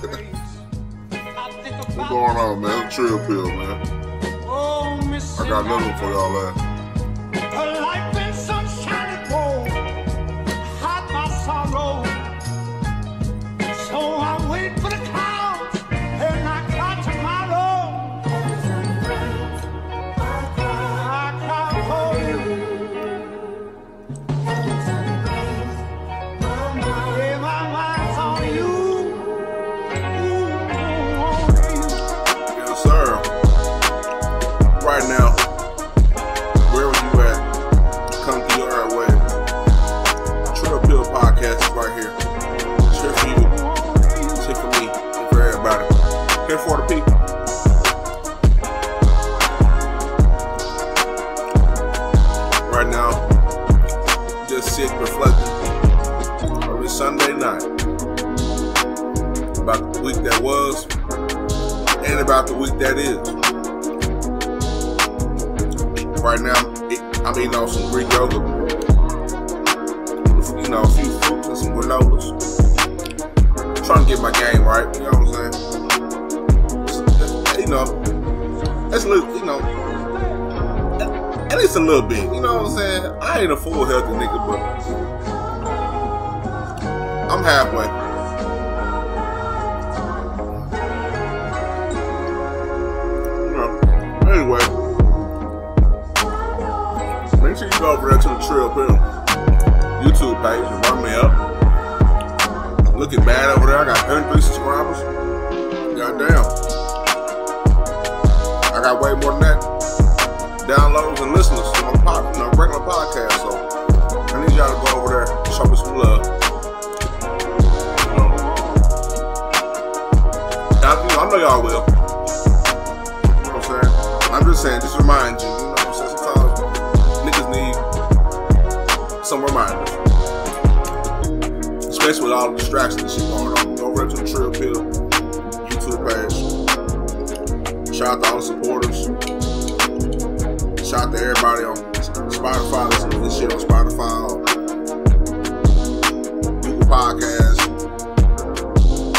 What's going on, man? It's Trill Pill, man. I got another one for y'all, man. Life in sunshine and gold, hide my sorrow. So I wait for the clouds and I cry tomorrow. I cry for you. Yeah, my mind's on you. Yes, sir. Right now, wherever you at, come through your airway. Trill Pill Podcast is right here. Shit for you. Shit for me. Shit for everybody. Here for the people. Right now, just sit reflecting on this Sunday night about the week that was and about the week that is. Right now, I'm eating on some Greek yogurt, you know, a few fruits and some granolas. Trying to get my game right, you know what I'm saying? You know, that's a little, you know, at least a little bit, you know what I'm saying? I ain't a full healthy nigga, but I'm halfway. You know, anyway. Make sure you go over there to the Trill Pill YouTube page and run me up. Looking bad over there. I got 33 subscribers. Goddamn. I got way more than that. Downloads and listeners on my regular podcast. So I need y'all to go over there and show me some love. I know y'all will. You know what I'm saying? I'm just saying, just remind you. You know what I'm saying? Sometimes niggas need some reminders. Especially with all the distractions and shit going on. Go over to the Trill Pill YouTube page. Shout out to all the supporters. Shout out to everybody on Spotify. Listen to this shit on Spotify, Google Podcasts,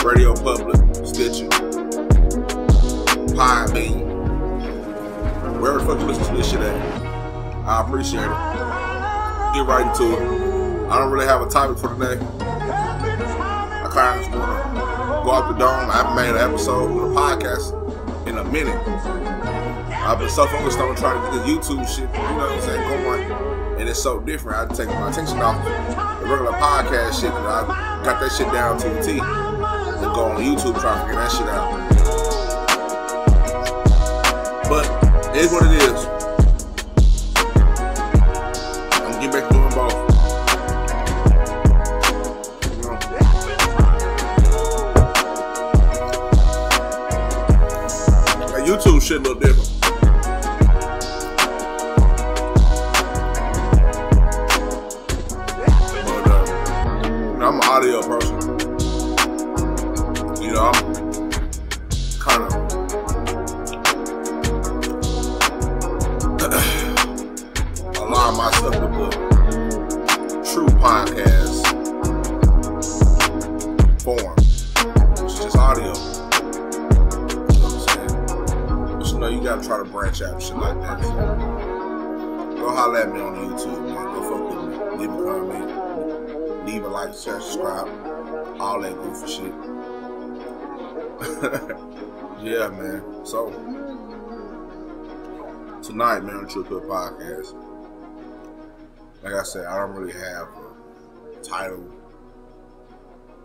Radio Public, Stitcher, Podbean. Wherever the fuck you listen to this shit at. I appreciate it. Get right into it. I don't really have a topic for today. I kind of just want to go out the dome. I haven't made an episode of a podcast in a minute. I've been so focused on trying to get the YouTube shit, you know what I'm saying, going. And it's so different. I had to take my attention off the regular podcast shit. And I got that shit down to a T. And go on YouTube trying to figure that shit out. But it is what it is. I'm getting back to doing both. You know? Like YouTube shit a little different. But I'm an audio person. You know, I'm kind of align myself with the true podcast form, which is just audio. You know what I'm saying? But you know, you gotta try to branch out and shit like that. So go holler at me on YouTube, man. Go fuck with me. Leave a comment. Leave a like, share, subscribe. All that goofy shit. Yeah, man. So tonight, man, on the Trill Pill Podcast, like I said, I don't really have a title,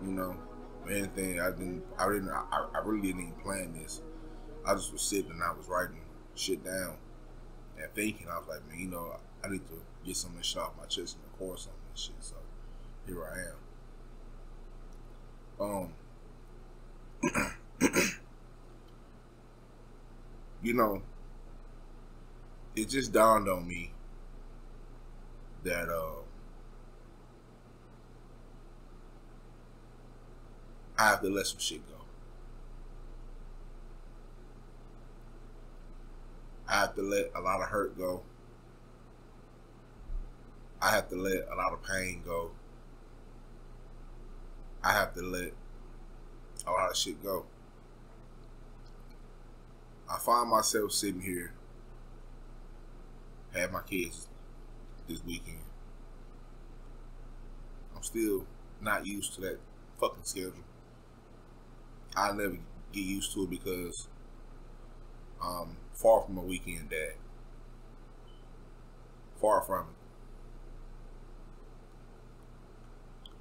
you know, or anything. I really didn't even plan this. I just was sitting and I was writing shit down and thinking. I was like, man, you know, I need to get some of this shit off my chest and record some of this shit. So here I am. You know, it just dawned on me that I have to let some shit go. I have to let a lot of hurt go. I have to let a lot of pain go. I have to let a lot of shit go. I find myself sitting here, had my kids this weekend. I'm still not used to that fucking schedule. I never get used to it because I'm far from a weekend dad. Far from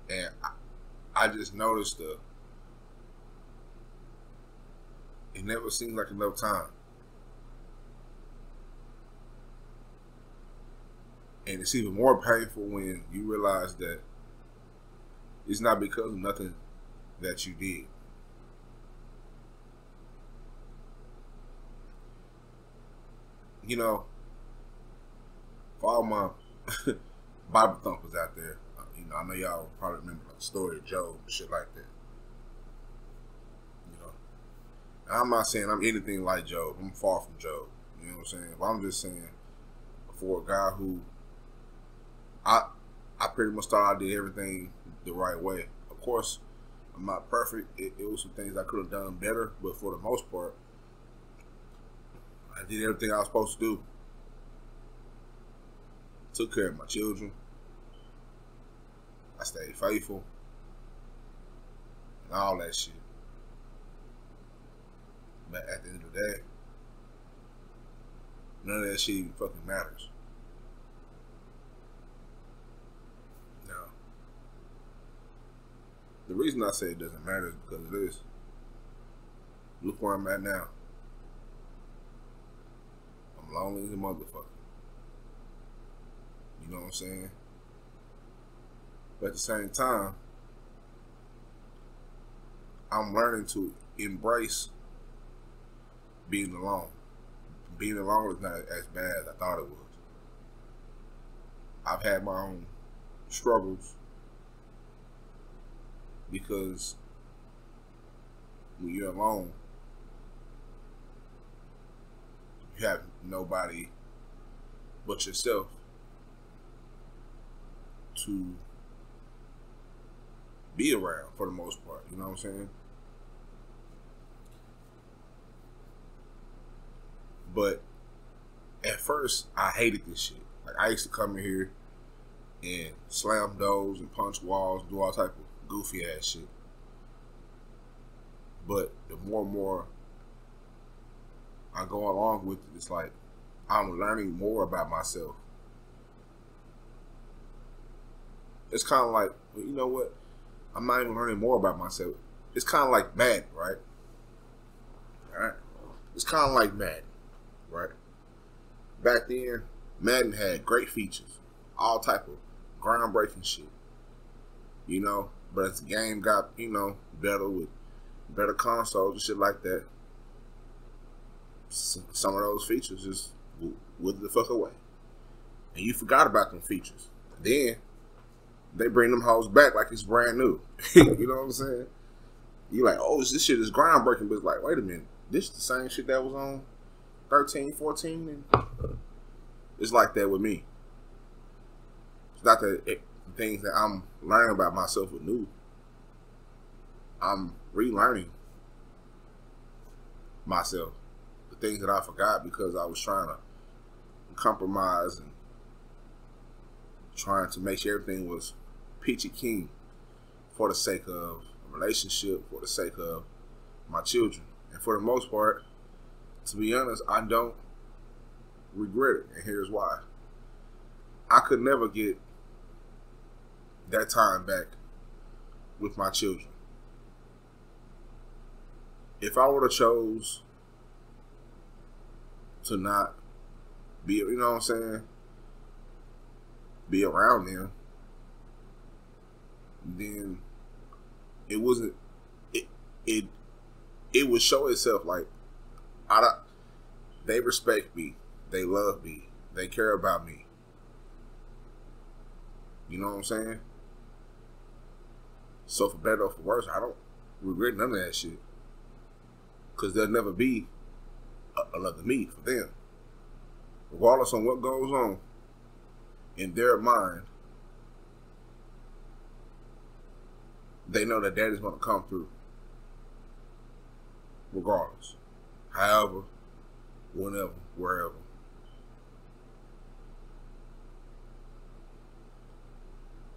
it. And I just noticed it never seems like enough time. And it's even more painful when you realize that it's not because of nothing that you did. You know, for all my Bible thumpers out there, you know, I know y'all probably remember the story of Job and shit like that. You know, now, I'm not saying I'm anything like Job. I'm far from Job. You know what I'm saying? But I'm just saying, for a guy who I pretty much thought I did everything the right way. Of course, I'm not perfect. It was some things I could have done better, but for the most part, I did everything I was supposed to do. Took care of my children. I stayed faithful. And all that shit. But at the end of the day, none of that shit even fucking matters. Now, the reason I say it doesn't matter is because of this. Look where I'm at now. I'm lonely as a motherfucker. You know what I'm saying? But at the same time, I'm learning to embrace being alone. Being alone is not as bad as I thought it was. I've had my own struggles because when you're alone, you have nobody but yourself to be around for the most part. You know what I'm saying? But at first, I hated this shit. Like, I used to come in here and slam doors and punch walls, do all type of goofy ass shit. But the more and more I go along with it, it's like I'm learning more about myself. It's kind of like, well, you know what? I'm not even learning more about myself. It's kind of like Madden, right? All right. It's kind of like Madden, right? Back then, Madden had great features, all type of groundbreaking shit, you know. But as the game got, you know, better with better consoles and shit like that, some of those features just withered the fuck away, and you forgot about them features. Then they bring them hoes back like it's brand new. You know what I'm saying? You like, oh, this shit is groundbreaking, but it's like, wait a minute, this is the same shit that was on 13, 14, and it's like that with me. It's not the things that I'm learning about myself are new. I'm relearning myself. The things that I forgot because I was trying to compromise and trying to make sure everything was peachy keen for the sake of a relationship, for the sake of my children. And for the most part, to be honest, I don't regret it. And here's why. I could never get that time back with my children. If I would have chose to not be, you know what I'm saying, be around them, then it wasn't, it would show itself like, they respect me, they love me, they care about me. You know what I'm saying? So for better or for worse, I don't regret none of that shit. Because there'll never be another me for them. Regardless on what goes on in their mind, they know that daddy's going to come through. regardless. However, whenever, wherever.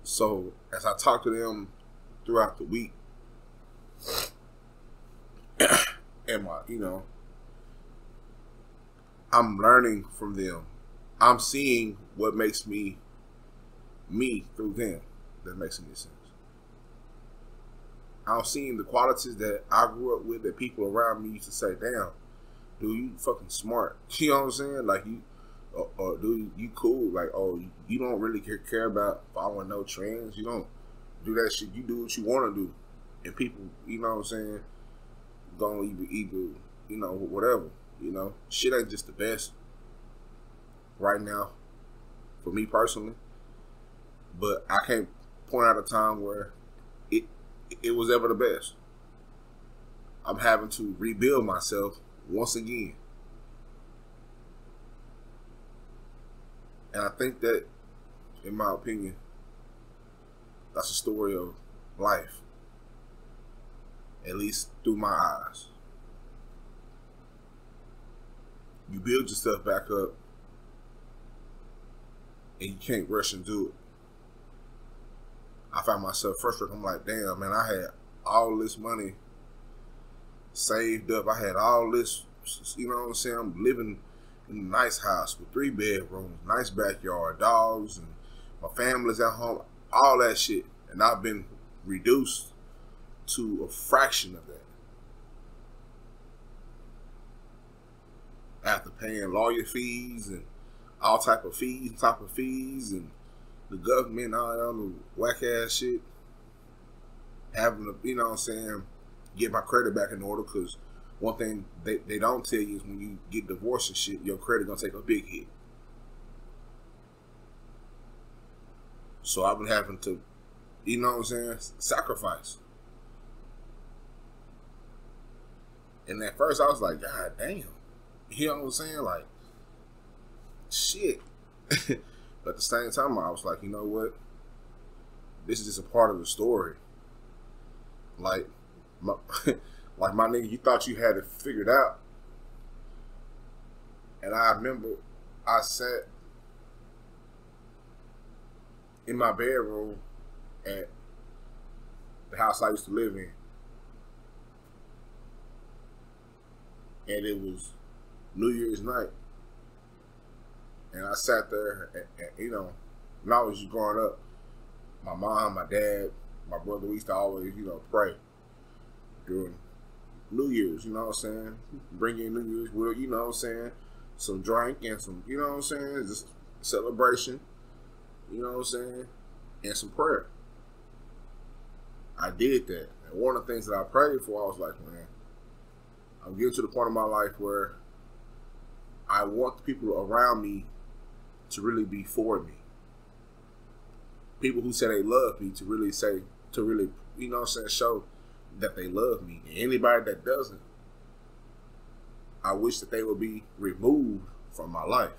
So as I talk to them throughout the week, and I'm learning from them. I'm seeing what makes me through them. That makes any sense. I'm seeing the qualities that I grew up with that people around me used to say, damn, dude, you fucking smart. You know what I'm saying? Like, you, or dude, you cool. Like, oh, you don't really care about following no trends. You don't do that shit. You do what you want to do. And people, you know what I'm saying, gonna either whatever. Shit ain't just the best right now for me personally. But I can't point out a time where it was ever the best. I'm having to rebuild myself once again. And I think that, in my opinion, that's a story of life. At least through my eyes. You build yourself back up and you can't rush and do it. I found myself frustrated. I'm like, damn, man, I had all this money saved up. I had all this, you know what I'm saying? I'm living in a nice house with 3 bedrooms, nice backyard, dogs, and my family's at home, all that shit. And I've been reduced to a fraction of that. After paying lawyer fees and all type of fees, and the government and all that other whack ass shit, having to, get my credit back in order, because one thing they don't tell you is when you get divorced and shit, your credit gonna take a big hit. So I've been having to, sacrifice. And at first I was like, God damn. You know what I'm saying? Like, shit. But at the same time, I was like, you know what? This is just a part of the story. Like my nigga, you thought you had it figured out. And I remember I sat in my bedroom at the house I used to live in. And it was New Year's night. And I sat there and when I was just growing up, my mom, my dad, my brother, we used to always, pray during New Year's, you know what I'm saying? Bring in New Year's with, you know what I'm saying? Some drink and some, you know what I'm saying? Just celebration, you know what I'm saying? And some prayer. I did that. And one of the things that I prayed for, I was like, man, I'm getting to the point of my life where I want the people around me to really be for me. People who say they love me to really, you know what I'm saying, show that they love me. And anybody that doesn't, I wish that they would be removed from my life.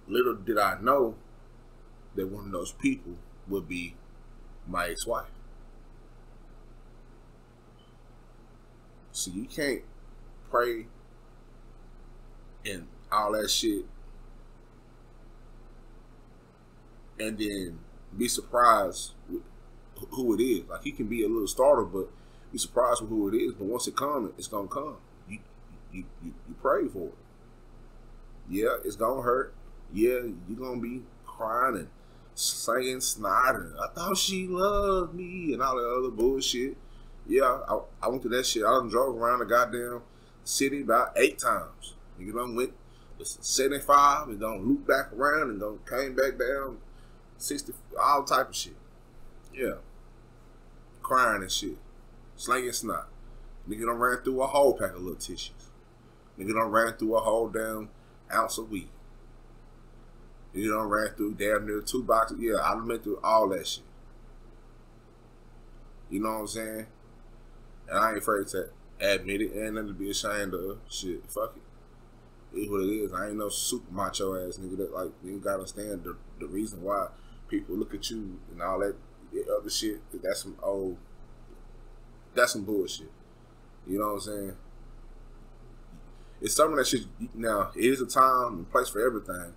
Little did I know that one of those people would be my ex-wife. So you can't pray and all that shit and then be surprised with who it is. Like, he can be a little startled, but be surprised with who it is. But once it comes, it's gonna come. You pray for it. Yeah, it's gonna hurt. Yeah, you're gonna be crying and singing snot and I thought she loved me and all that other bullshit. Yeah, I went to that shit. I done drove around the goddamn city about 8 times. You done went 75 and done loop back around and done came back down 60, all type of shit. Yeah. Crying and shit. Slanging snot. Nigga done ran through a whole pack of little tissues. Nigga done ran through a whole damn ounce of weed. Nigga done ran through damn near 2 boxes. Yeah, I done been through all that shit. You know what I'm saying? And I ain't afraid to admit it. Ain't nothing to be ashamed of. Shit, fuck it. It's what it is. I ain't no super macho ass nigga that, like, you gotta understand the reason why people look at you and all that other shit. That's some old That's some bullshit. You know what I'm saying? It's something that should, now, it is a time and place for everything,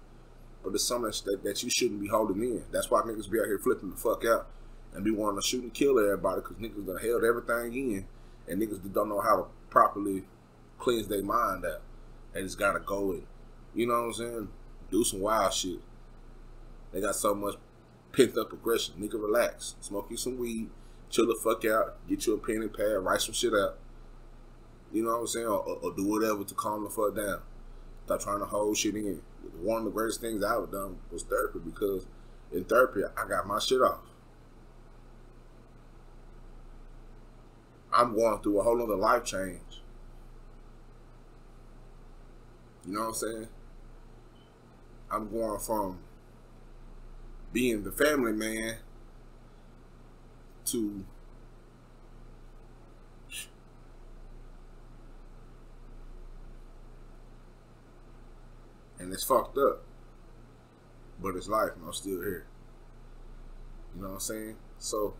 but it's something that you shouldn't be holding in. That's why niggas be out here flipping the fuck out and be wanting to shoot and kill everybody, because niggas done held everything in, and niggas don't know how to properly cleanse their mind out. They just gotta go and, you know what I'm saying, do some wild shit. They got so much pent up aggression. Nigga, relax. Smoke you some weed, chill the fuck out, get you a pen and pad, write some shit out. You know what I'm saying? Or do whatever to calm the fuck down. Stop trying to hold shit in. One of the greatest things I ever done was therapy, because in therapy, I got my shit off. I'm going through a whole other life change. You know what I'm saying? I'm going from being the family man to and it's fucked up, but it's life and I'm still here. You know what I'm saying? So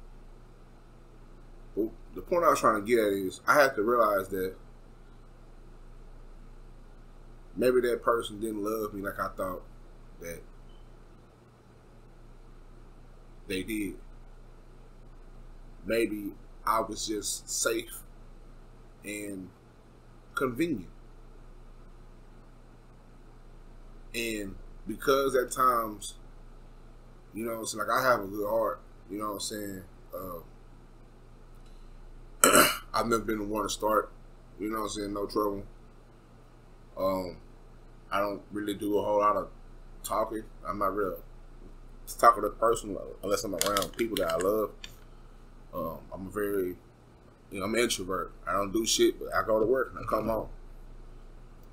the point I was trying to get at is I had to realize that maybe that person didn't love me like I thought that they did. Maybe I was just safe and convenient. And because at times, you know, it's like I have a good heart, you know what I'm saying? I've never been the one to start, you know what I'm saying, no trouble. I don't really do a whole lot of talking. I'm not real talkative person unless I'm around people that I love. I'm a very, you know, I'm an introvert. I don't do shit, but I go to work and I come home.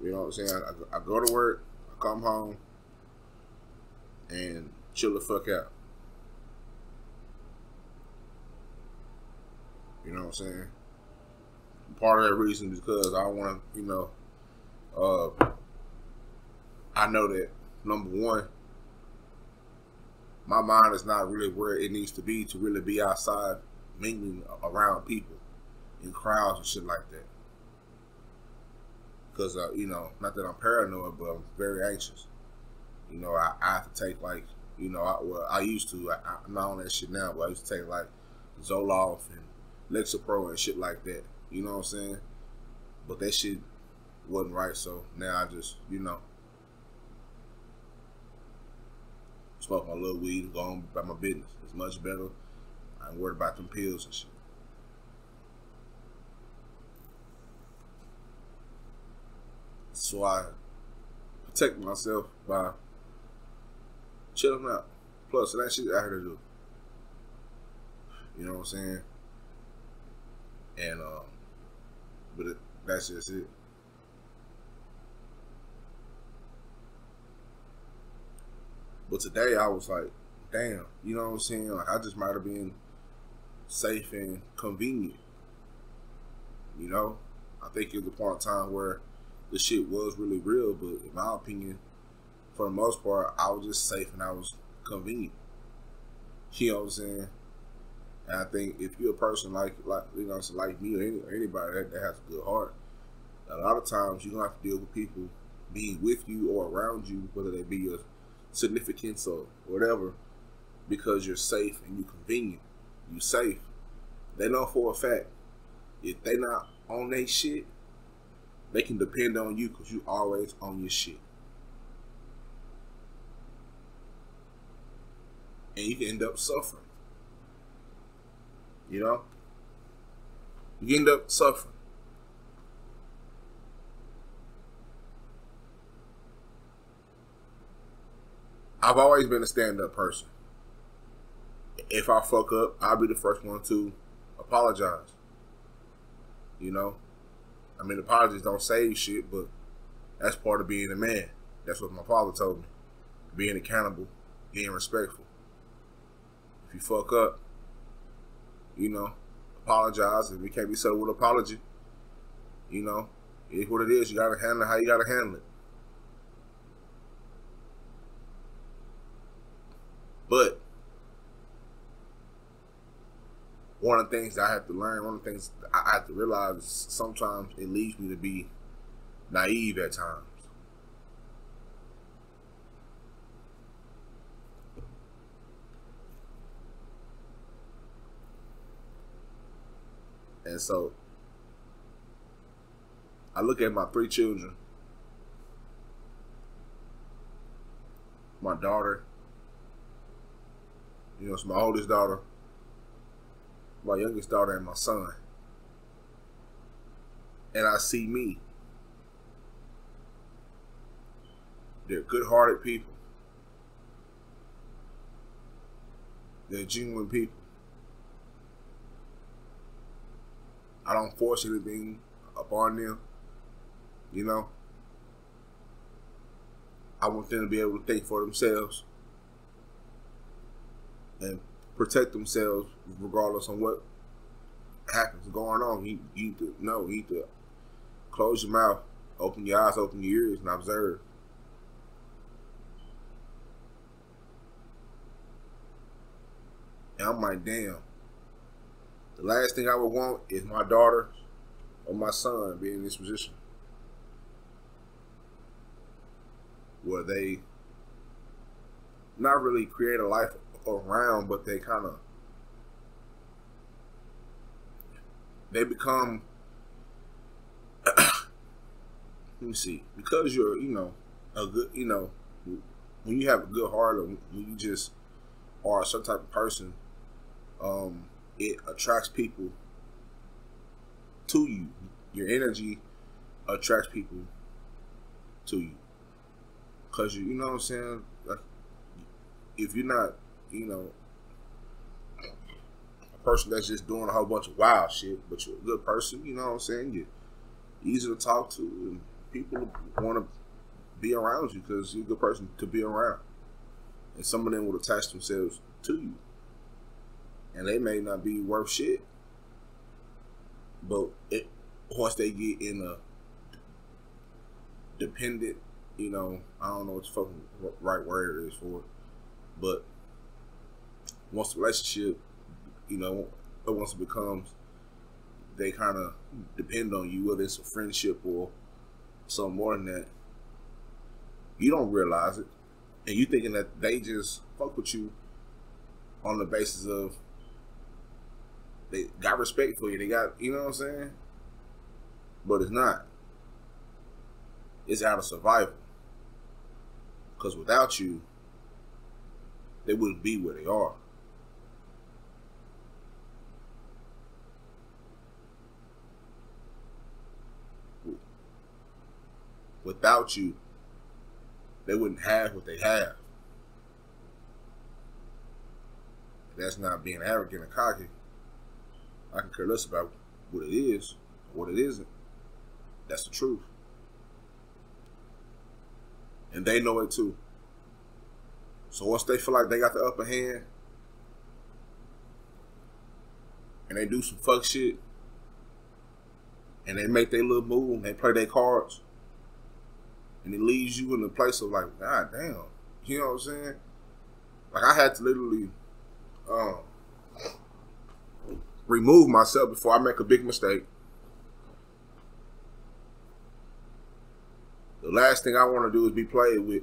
You know what I'm saying? I go to work, I come home, and chill the fuck out. You know what I'm saying? Part of that reason is because I want to, you know, I know that, number one, my mind is not really where it needs to really be outside mingling around people in crowds and shit like that. Because, you know, not that I'm paranoid, but I'm very anxious. You know, I have to take, like, you know, I used to. I'm not on that shit now, but I used to take, like, Zoloft and Lexapro and shit like that. You know what I'm saying? But that shit wasn't right, so now I just, you know, smoke my little weed and go on about my business. It's much better. I ain't worried about them pills and shit. So I protect myself by chilling out. Plus, that shit I had to do. You know what I'm saying? And, but that's just it. But today I was like, damn, you know what I'm saying? Like, I just might have been safe and convenient. You know? I think it was a point in time where the shit was really real, but in my opinion, for the most part, I was just safe and I was convenient. You know what I'm saying? And I think if you're a person like you know, like me or anybody that has a good heart, a lot of times you're gonna have to deal with people being with you or around you, whether they be your significance or whatever, because you're safe and you're convenient. You safe. They know for a fact if they not on their shit, they can depend on you because you always on your shit. And you can end up suffering. You know? You end up suffering. I've always been a stand-up person. If I fuck up, I'll be the first one to apologize. You know? I mean, apologies don't save shit, but that's part of being a man. That's what my father told me. Being accountable, being respectful. If you fuck up, you know, apologize. If we can't be settled with apology, you know, it's what it is. You gotta handle it how you gotta handle it. But one of the things that I have to learn, one of the things I have to realize is sometimes it leads me to be naive at times. And so I look at my 3 children, my daughter, you know, it's my oldest daughter, my youngest daughter, and my son. And I see me. They're good-hearted people. They're genuine people. I don't force anything upon them, you know. I want them to be able to think for themselves and protect themselves regardless of what happens going on. You need to know. You need to close your mouth, open your eyes, open your ears, and observe. And I'm like, damn. The last thing I would want is my daughter or my son being in this position where they not really create a life around, but they kind of, they become, let me see, because you're, you know, a good, you know, when you have a good heart, or when you just are a certain type of person, it attracts people to you. Your energy attracts people to you. Cause you know what I'm saying? Like, if you're not, you know, a person that's just doing a whole bunch of wild shit, but you're a good person, you know what I'm saying? You're easy to talk to, and people want to be around you because you're a good person to be around. And some of them will attach themselves to you. And they may not be worth shit, but once they get in a dependent, you know, I don't know what the fucking right word is for it, but once the relationship, you know, once it becomes, they kind of depend on you, whether it's a friendship or something more than that, you don't realize it, and you thinking that they just fuck with you on the basis of they got respect for you. They got, you know what I'm saying? But it's not. It's out of survival. Because without you, they wouldn't be where they are. Without you, they wouldn't have what they have. That's not being arrogant and cocky. I can care less about what it is or what it isn't. That's the truth. And they know it too. So once they feel like they got the upper hand and they do some fuck shit and they make their little move and they play their cards and it leaves you in the place of like, God damn. You know what I'm saying? Like, I had to literally remove myself before I make a big mistake. The last thing I want to do is be played with.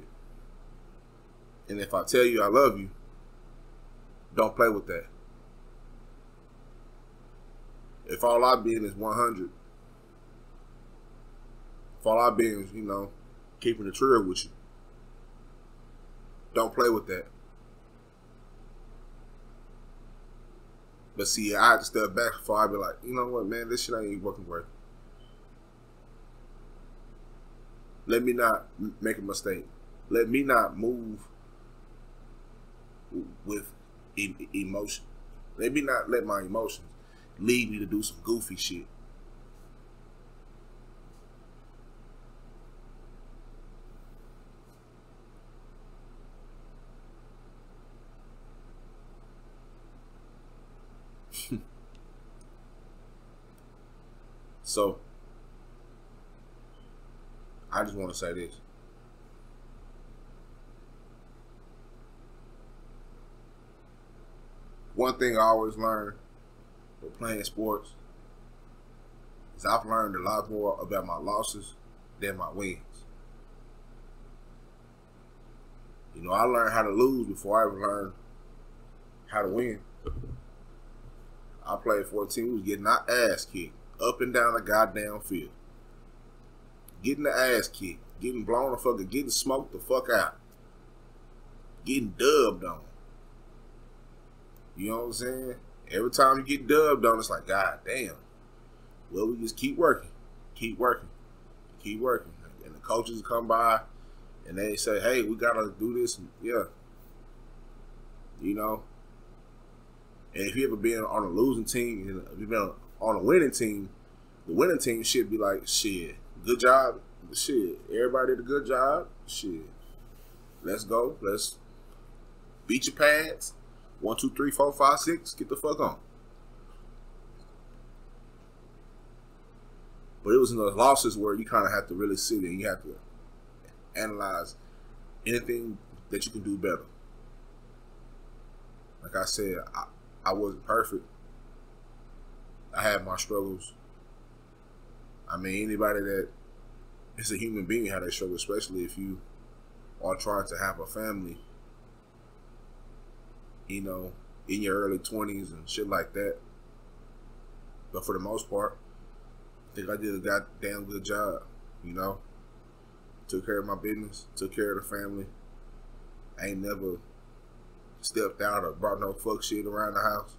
And if I tell you I love you, don't play with that. If all I've been is 100, if all I've been is, you know, keeping it real with you, don't play with that. But see, I had to step back before I be like, you know what, man, this shit ain't working great. Let me not make a mistake. Let me not move with emotion. Let me not let my emotions lead me to do some goofy shit. So, I just want to say this. One thing I always learn with playing sports is I've learned a lot more about my losses than my wins. You know, I learned how to lose before I ever learned how to win. I played for a team who was getting our ass kicked up and down the goddamn field. Getting the ass kicked, getting blown the fuck, getting smoked the fuck out. Getting dubbed on. You know what I'm saying? Every time you get dubbed on, it's like, God damn. Well, we just keep working. Keep working. Keep working. And the coaches come by and they say, hey, we gotta do this. And yeah. You know? And if you ever been on a losing team, if you've been on a winning team, the winning team should be like, shit, good job. Shit, everybody did a good job. Shit. Let's go. Let's beat your pads. 1, 2, 3, 4, 5, 6. Get the fuck on. But it was in those losses where you kind of have to really sit and you have to analyze anything that you can do better. Like I said, I wasn't perfect. I had my struggles. I mean, anybody that is a human being had their struggle, especially if you are trying to have a family, you know, in your early 20s and shit like that. But for the most part, I think I did a goddamn good job, you know. Took care of my business, took care of the family. I ain't never stepped out or brought no fuck shit around the house.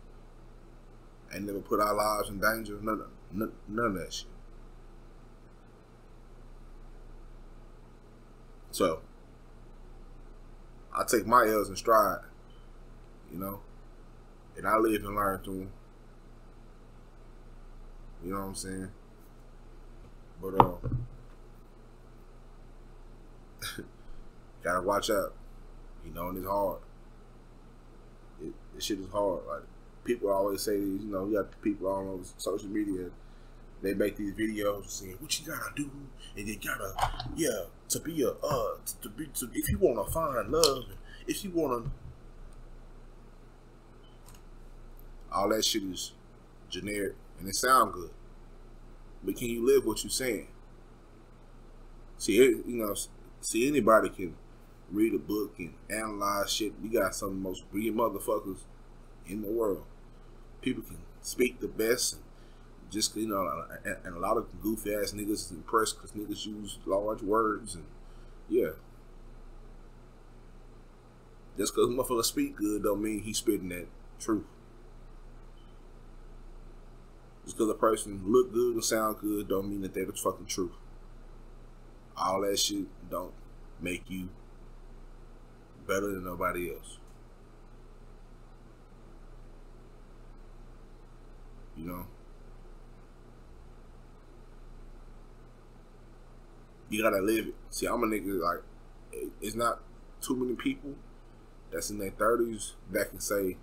I ain't never put our lives in danger, none of that shit. So, I take my L's in stride, you know, and I live and learn through them. You know what I'm saying? But, gotta watch out, you know, and it's hard. This shit is hard. Like, people always say these, you know, you got people all over social media, they make these videos saying what you gotta do, and you gotta, yeah, to be a, if you wanna find love, if you wanna, all that shit is generic, and it sound good, but can you live what you're saying? See, see, anybody can read a book and analyze shit. We got some of the most brilliant motherfuckers in the world. People can speak the best, and just, you know, and a lot of goofy ass niggas is impressed because niggas use large words, and yeah. Just because motherfuckers speak good don't mean he's spitting that truth. Just because a person look good and sound good don't mean that they're the fucking truth. All that shit don't make you better than nobody else. You know? You gotta live it. See, I'm a nigga, like, it's not too many people that's in their 30s that can say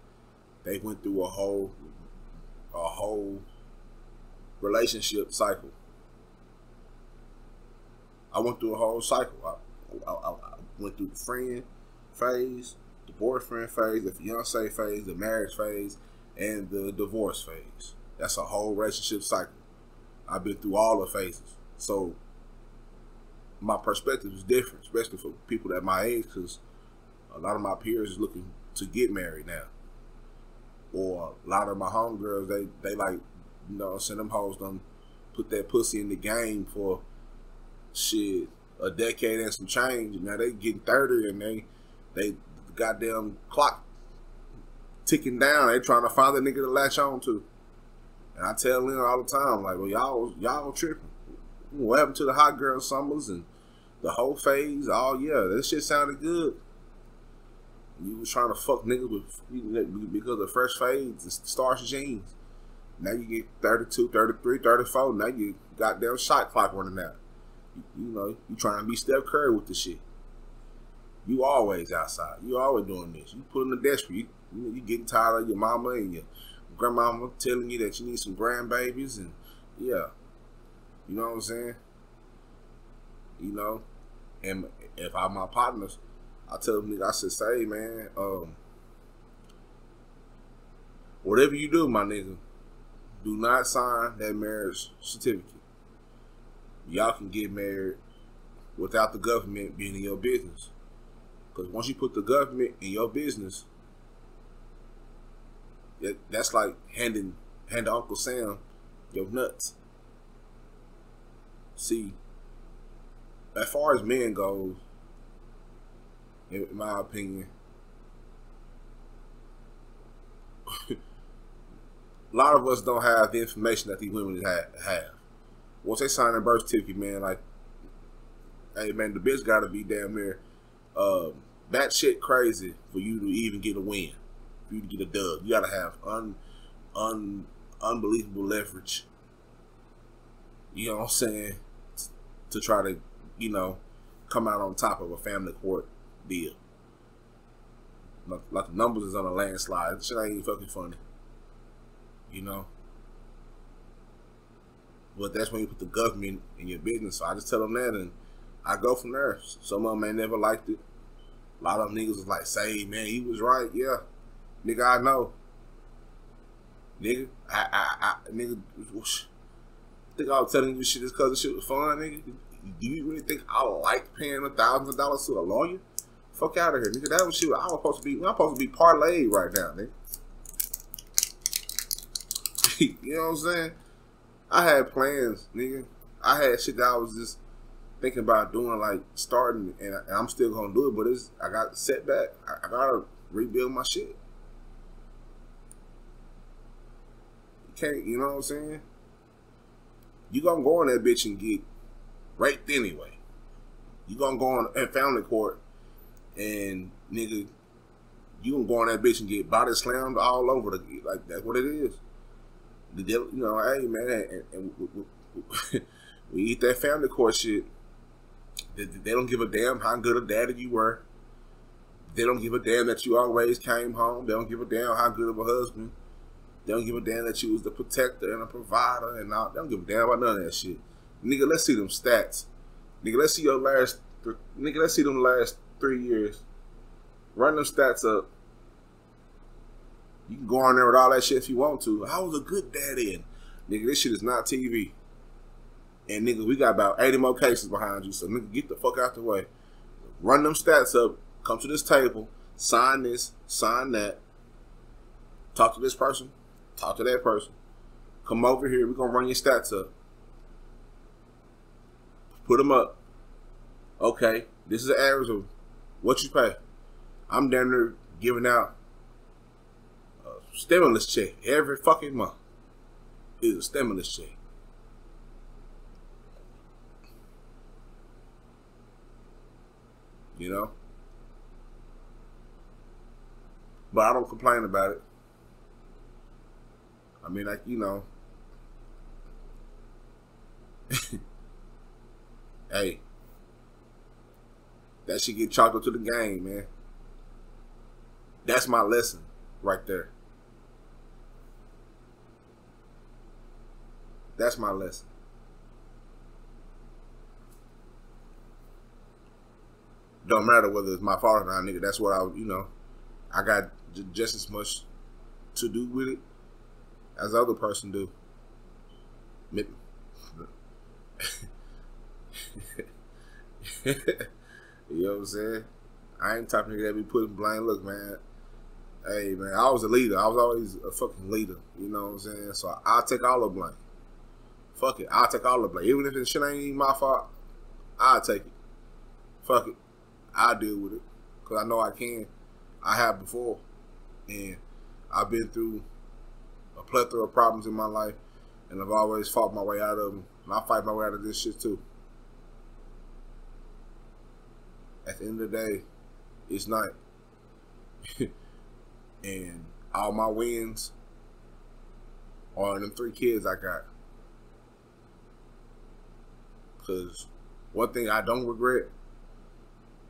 they went through a whole relationship cycle. I went through a whole cycle. I went through the friend phase, the boyfriend phase, the fiance phase, the marriage phase, and the divorce phase. That's a whole relationship cycle. I've been through all the phases. So my perspective is different, especially for people at my age, because a lot of my peers is looking to get married now. Or a lot of my homegirls, they like, you know, send them hoes done put that pussy in the game for shit a decade and some change. Now they getting 30 and they goddamn clock ticking down. They trying to find a nigga to latch on to. And I tell them all the time, like, well, y'all tripping. What happened to the hot girl summers and the whole phase? Oh yeah, that shit sounded good. You was trying to fuck niggas with because of fresh fades and starch jeans. Now you get 32, 33, 34. Now you goddamn shot clock running out. You know, you trying to be Steph Curry with the shit. You always outside. You always doing this. You put in the desk for you. You getting tired of your mama and your grandmama telling you that you need some grandbabies, and yeah, you know what I'm saying. You know, and if I'm my partners, I tell them, I said, say, man, whatever you do, my nigga, Do not sign that marriage certificate. Y'all can get married without the government being in your business. Because once you put the government in your business, that's like handing Uncle Sam your nuts. See, as far as men goes, in my opinion, a lot of us don't have the information that these women have. Once they sign their birth certificate, man, like, hey, man, the bitch got to be damn near that shit crazy for you to even get a win, for you to get a dub. You got to have unbelievable leverage. You know what I'm saying? To try to, you know, come out on top of a family court deal. Like the numbers is on a landslide. This shit ain't even fucking funny. You know? But that's when you put the government in your business. So I just tell them that and I go from there. Some of them ain't never liked it. A lot of them niggas was like, say, man, he was right. Yeah. Nigga, I know. Nigga, nigga, think I was telling you this shit just because the shit was fun, nigga? Do you really think I like paying $1,000 to a lawyer? Fuck out of here, nigga. That was shit I'm supposed to be parlayed right now, nigga. You know what I'm saying? I had plans, nigga. I had shit that I was just thinking about doing, like starting, and I'm still gonna do it, but I got setback. I gotta rebuild my shit. You can't, you know what I'm saying? You gonna go on that bitch and get raped anyway. You gonna go on in family court and nigga, you gonna go on that bitch and get body slammed all over the, like that's what it is. The devil, you know, hey man, and we eat that family court shit. They don't give a damn how good a daddy you were. They don't give a damn that you always came home. They don't give a damn how good of a husband. They don't give a damn that you was the protector and a provider and all. They don't give a damn about none of that shit. Nigga, let's see them stats. Nigga, let's see let's see them last 3 years. Run them stats up. You can go on there with all that shit if you want to. I was a good daddy. And nigga, this shit is not TV. And nigga, we got about 80 more cases behind you. So nigga, get the fuck out the way. Run them stats up. Come to this table. Sign this. Sign that. Talk to this person. Talk to that person. Come over here. We're going to run your stats up. Put them up. Okay. This is the average of what you pay. I'm down there giving out a stimulus check every fucking month. It's a stimulus check. You know? But I don't complain about it. I mean, like, you know. Hey. That shit get chalked up to the game, man. That's my lesson right there. That's my lesson. Don't matter whether it's my fault or not, nigga. That's what you know, I got just as much to do with it as the other person do. You know what I'm saying? I ain't type of nigga that be putting blame. Look, man. Hey, man, I was a leader. I was always a fucking leader. You know what I'm saying? So I'll take all the blame. Fuck it. I'll take all the blame. Even if the shit ain't even my fault, I'll take it. Fuck it. I'll deal with it. Because I know I can. I have before. And I've been through a plethora of problems in my life. And I've always fought my way out of them. And I fight my way out of this shit too. At the end of the day, it's night. And all my wins are them 3 kids I got. Because one thing I don't regret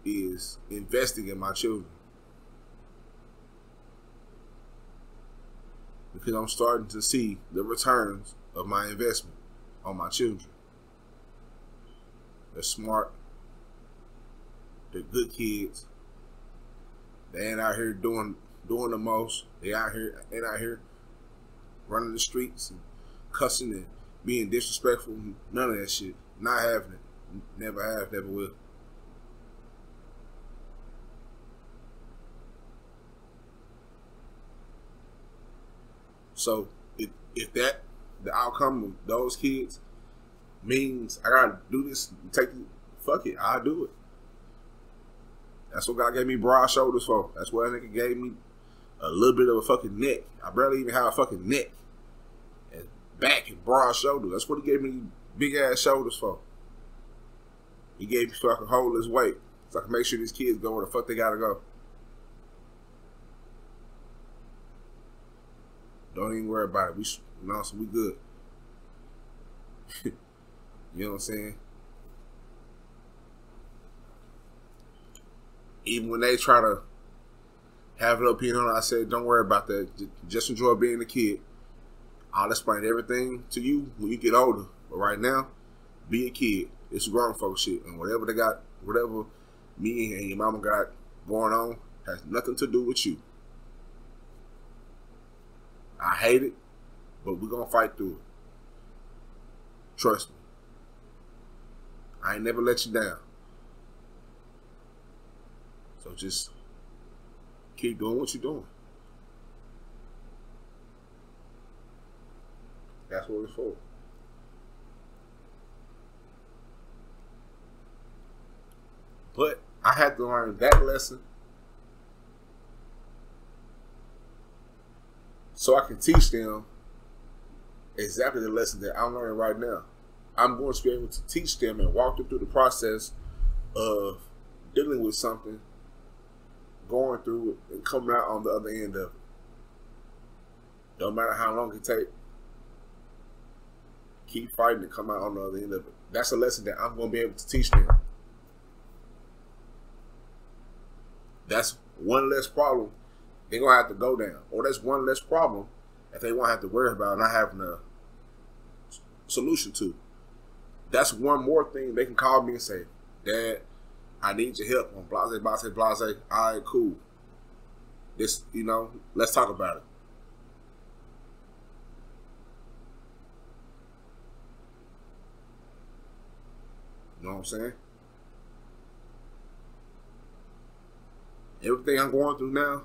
is investing in my children. Because I'm starting to see the returns of my investment on my children. They're smart. They're good kids. They ain't out here doing the most. They out here running the streets and cussing and being disrespectful. None of that shit. Not having it. Never have, never will. So if that the outcome of those kids means I gotta do this, fuck it, I'll do it. That's what God gave me broad shoulders for. That's what that nigga gave me a little bit of a fucking neck. I barely even have a fucking neck. And back and broad shoulders. That's what he gave me big ass shoulders for. He gave me so I can hold his weight. So I can make sure these kids go where the fuck they gotta go. Don't even worry about it. So we good. You know what I'm saying? Even when they try to have an opinion on it, I said, don't worry about that. Just enjoy being a kid. I'll explain everything to you when you get older. But right now, be a kid. It's grown folks shit. And whatever me and your mama got going on has nothing to do with you. I hate it, but we're going to fight through it. Trust me. I ain't never let you down. So just keep doing what you're doing. That's what it's for. But I had to learn that lesson so I can teach them exactly the lesson that I'm learning right now. I'm going to be able to teach them and walk them through the process of dealing with something, going through it, and coming out on the other end of it. No matter how long it takes, keep fighting and come out on the other end of it. That's a lesson that I'm going to be able to teach them. That's one less problem they're going to have to go down. Or that's one less problem that they won't have to worry about not having a solution to. That's one more thing they can call me and say, Dad, I need your help on blase, blase, blase. All right, cool. This, let's talk about it. You know what I'm saying? Everything I'm going through now,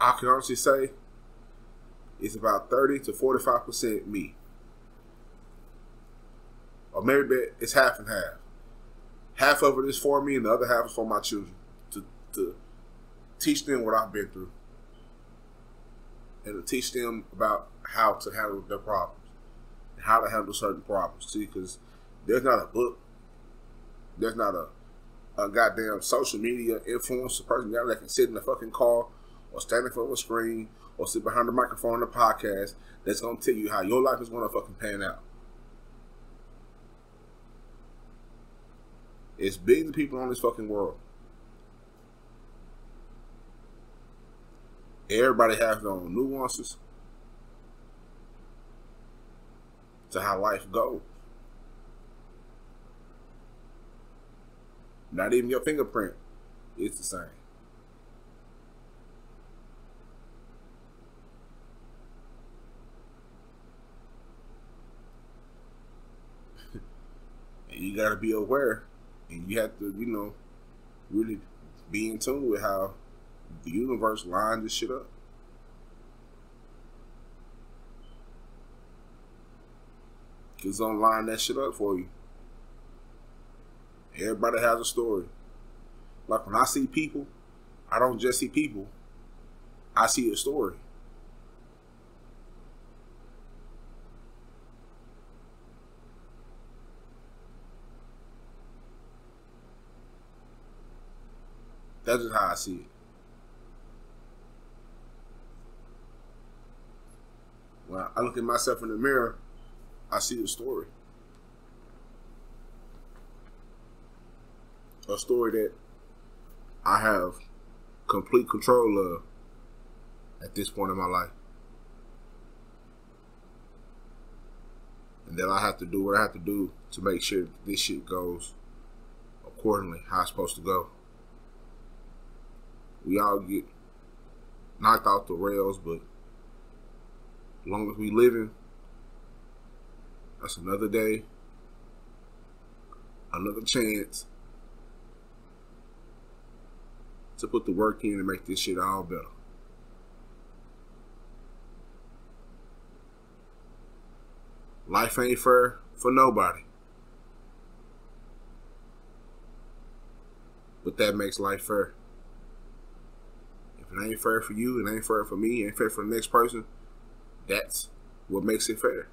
I can honestly say it's about 30 to 45% me. Or maybe it's half and half. Half of it is for me and the other half is for my children. To teach them what I've been through. And to teach them about how to handle their problems. And how to handle certain problems. See, because there's not a book. There's not a goddamn social media influencer person that can sit in a fucking car or stand in front of a screen or sit behind the microphone on a podcast that's going to tell you how your life is going to fucking pan out. It's billions of people on this fucking world. Everybody has their own nuances to how life goes. Not even your fingerprint is the same. And you gotta be aware. And you have to, really be in tune with how the universe lines this shit up. It's gonna line that shit up for you. Everybody has a story. Like when I see people, I don't just see people. I see a story. That's just how I see it. When I look at myself in the mirror, I see a story. A story that I have complete control of at this point in my life. And then I have to do what I have to do to make sure that this shit goes accordingly, how it's supposed to go. We all get knocked off the rails, but As long as we living, that's another day, another chance to put the work in and make this shit all better. Life ain't fair for nobody. But that makes life fair. If it ain't fair for you, it ain't fair for me, it ain't fair for the next person, that's what makes it fair.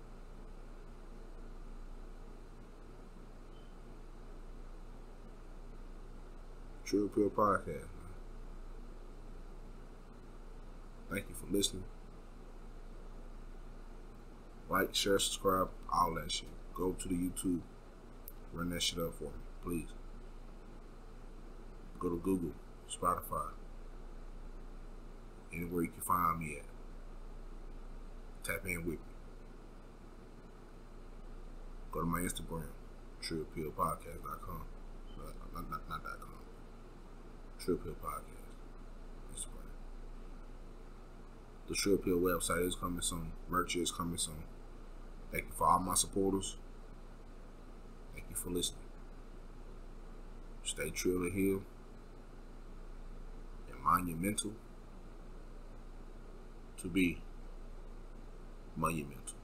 True Appeal Podcast, man. Thank you for listening. Like, share, subscribe, all that shit. Go to the YouTube. Run that shit up for me, please. Go to Google, Spotify, anywhere you can find me at. Tap in with me. Go to my Instagram, TrueAppealPodcast.com. Not .com. True Appeal Podcast. Instagram. The True Appeal website is coming soon. Merch is coming soon. Thank you for all my supporters. Thank you for listening. Stay true to heal. And monumental to be monumental.